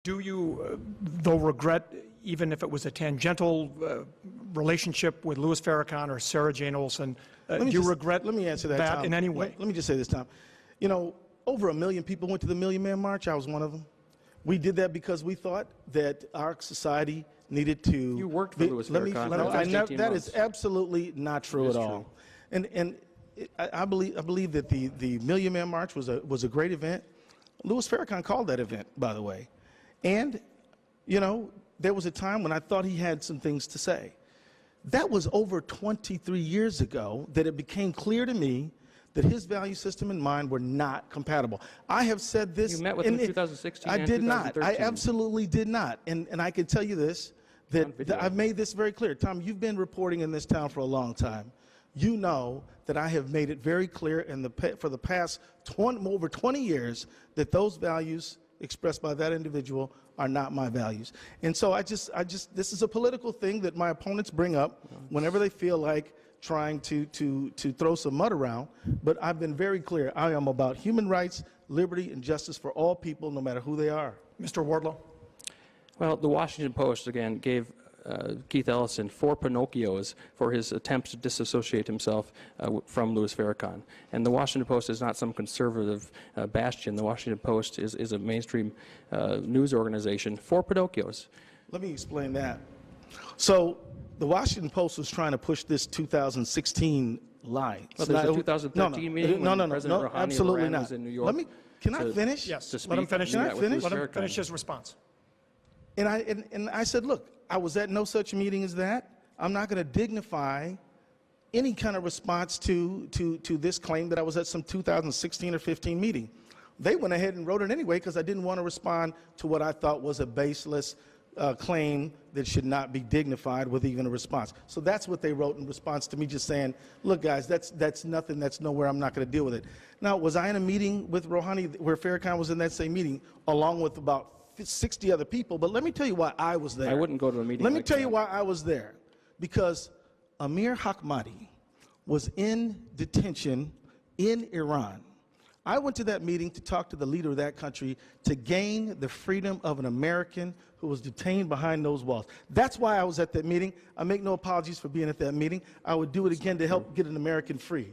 Do you, though, regret, even if it was a tangential relationship with Louis Farrakhan or Sarah Jane Olson, do you regret let me answer that, Tom. in any way? Let me just say this, Tom. You know, over 1 million people went to the Million Man March. I was one of them. We did that because we thought that our society needed to... You worked for Louis Farrakhan. That is absolutely not true at all. And I believe that the Million Man March was a great event. Louis Farrakhan called that event, by the way. And, you know, there was a time when I thought he had some things to say. That was over 23 years ago that it became clear to me that his value system and mine were not compatible. I have said this. You met with him in 2016 I and did not. 2013. I absolutely did not. And I can tell you this, that I've made this very clear. Tom, you've been reporting in this town for a long time. You know that I have made it very clear for the past over 20 years that those values expressed by that individual are not my values. And so this is a political thing that my opponents bring up whenever they feel like trying to throw some mud around. But I've been very clear. I am about human rights, liberty, and justice for all people, no matter who they are. Mr. Wardlow? Well, the Washington Post, again, gave Keith Ellison 4 Pinocchios for his attempts to disassociate himself from Louis Farrakhan. And the Washington Post is not some conservative bastion. The Washington Post is a mainstream news organization. 4 Pinocchios. Let me explain that. So the Washington Post was trying to push this 2016 lie. Well, there's a 2013 meeting when President Rouhani absolutely of Iran not. was in New York. Can I finish? Yes. Let him finish. Can I finish? Let him finish his response. And I said, look, I was at no such meeting as that. I'm not going to dignify any kind of response to this claim that I was at some 2016 or 15 meeting. They went ahead and wrote it anyway because I didn't want to respond to what I thought was a baseless claim that should not be dignified with even a response. So that's what they wrote in response to me just saying, look, guys, that's nothing, that's nowhere, I'm not going to deal with it. Now, was I in a meeting with Rouhani where Farrakhan was in that same meeting along with about 60 other people? But let me tell you why I was there. I wouldn't go to a meeting Let me tell you why I was there. Because Amir Hakmati was in detention in Iran. I went to that meeting to talk to the leader of that country to gain the freedom of an American who was detained behind those walls. That's why I was at that meeting. I make no apologies for being at that meeting. I would do it again to help get an American free.